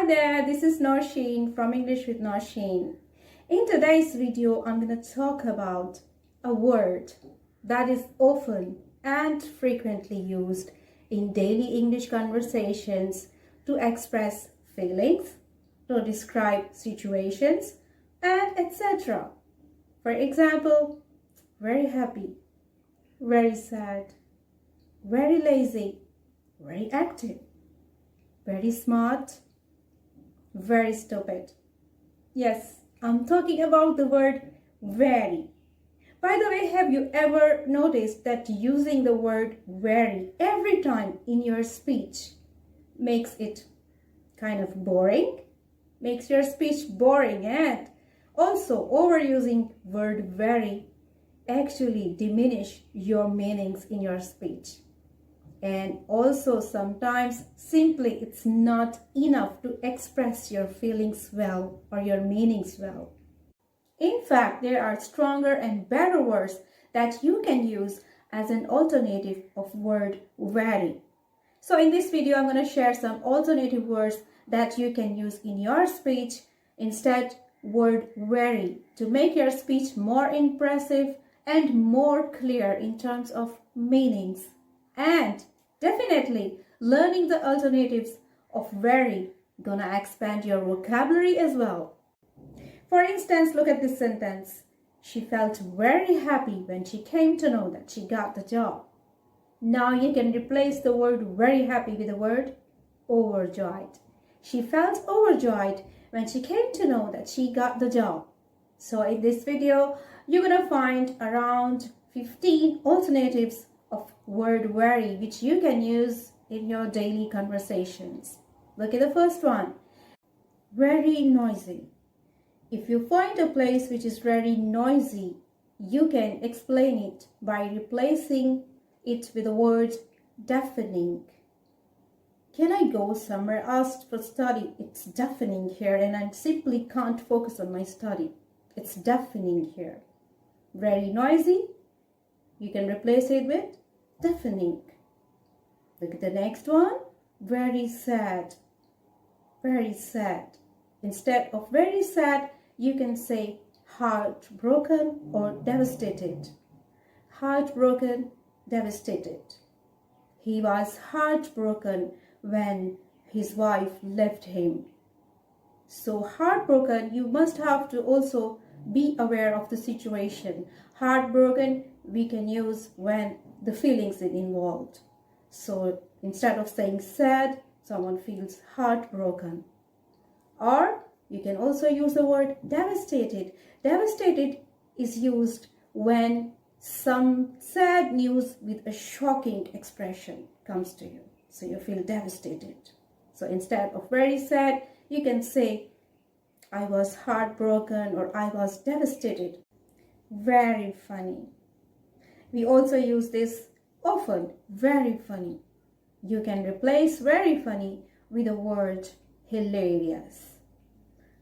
there, this is Noshin from English with Noshin. In today's video, I'm going to talk about a word that is often and frequently used in daily English conversations to express feelings, to describe situations, and etc. For example, very happy, very sad, very lazy, very active, very smart, very stupid. Yes, I'm talking about the word very. By the way, have you ever noticed that using the word very every time in your speech makes it kind of boring? Makes your speech boring, and also overusing word very actually diminish your meanings in your speech. And also sometimes simply it's not enough to express your feelings well or your meanings well. In fact, there are stronger and better words that you can use as an alternative of word very. So in this video, I'm going to share some alternative words that you can use in your speech instead word very to make your speech more impressive and more clear in terms of meanings. And definitely learning the alternatives of very gonna expand your vocabulary as well. For instance, look at this sentence. She felt very happy when she came to know that she got the job. Now you can replace the word very happy with the word overjoyed. She felt overjoyed when she came to know that she got the job. So in this video, you're gonna find around 15 alternatives of word very which you can use in your daily conversations. Look at the first one. Very noisy. If you find a place which is very noisy, you can explain it by replacing it with the word deafening. Can I go somewhere else for study? It's deafening here and I simply can't focus on my study. It's deafening here. Very noisy. You can replace it with deafening. Look at the next one. Very sad. Very sad. Instead of very sad, you can say heartbroken or devastated. Heartbroken, devastated. He was heartbroken when his wife left him. So heartbroken, you must have to also be aware of the situation. Heartbroken, we can use when the feelings are involved. So instead of saying sad, someone feels heartbroken. Or you can also use the word devastated. Devastated is used when some sad news with a shocking expression comes to you. So you feel devastated. So instead of very sad, you can say, I was heartbroken or I was devastated. Very funny. We also use this often, very funny. You can replace very funny with the word hilarious.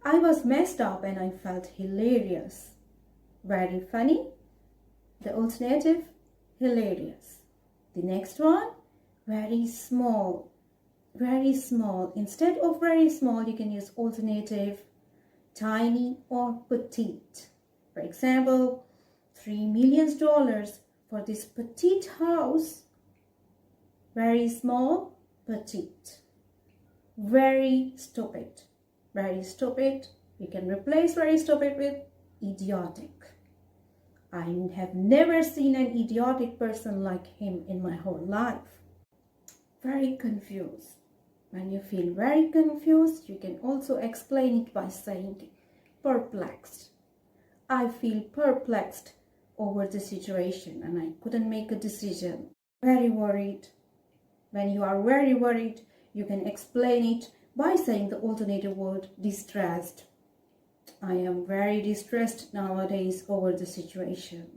I was messed up and I felt hilarious. Very funny. The alternative, hilarious. The next one, very small. Very small. Instead of very small, you can use alternative tiny or petite. For example, $3 million for this petite house. Very small, petite. Very stupid. Very stupid. You can replace very stupid with idiotic. I have never seen an idiotic person like him in my whole life. Very confused. When you feel very confused, you can also explain it by saying perplexed. I feel perplexed over the situation and I couldn't make a decision. Very worried. When you are very worried, you can explain it by saying the alternative word distressed. I am very distressed nowadays over the situation.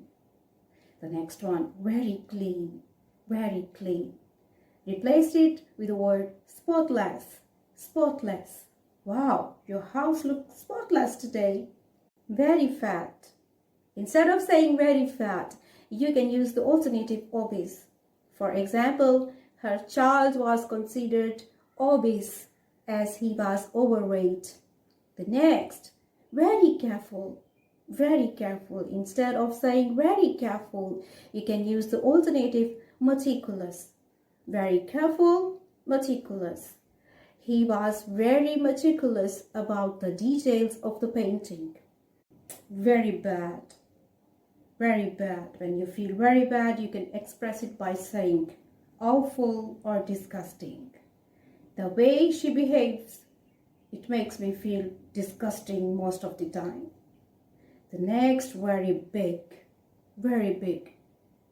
The next one, very clean. Very clean. Replace it with the word spotless. Spotless. Wow, your house looks spotless today. Very fat. Instead of saying very fat, you can use the alternative obese. For example, her child was considered obese as he was overweight. The next, very careful. Very careful. Instead of saying very careful, you can use the alternative meticulous. Very careful, meticulous. He was very meticulous about the details of the painting. Very bad. Very bad. When you feel very bad, you can express it by saying awful or disgusting. The way she behaves, it makes me feel disgusting most of the time. The next, very big. Very big.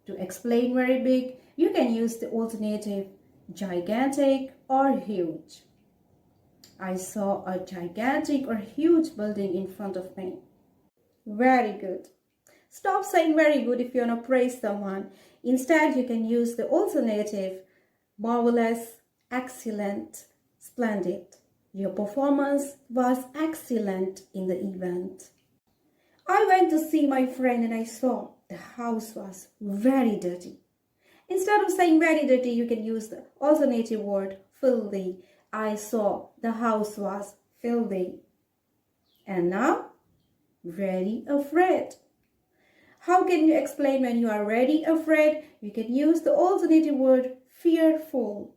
To explain very big, you can use the alternative gigantic or huge. I saw a gigantic or huge building in front of me. Very good. Stop saying very good if you want to praise someone. Instead, you can use the alternative marvelous, excellent, splendid. Your performance was excellent in the event. I went to see my friend and I saw the house was very dirty. Instead of saying very dirty, you can use the alternative word filthy. I saw the house was filthy. And now, very afraid. How can you explain when you are very afraid? You can use the alternative word fearful.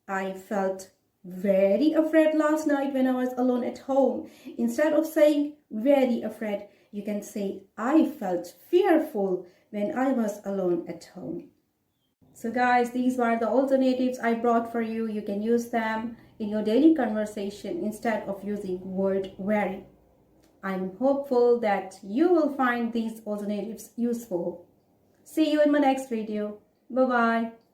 I felt very afraid last night when I was alone at home. Instead of saying very afraid, you can say I felt fearful when I was alone at home. So guys, these were the alternatives I brought for you. You can use them in your daily conversation instead of using word very. I'm hopeful that you will find these alternatives useful. See you in my next video. Bye-bye.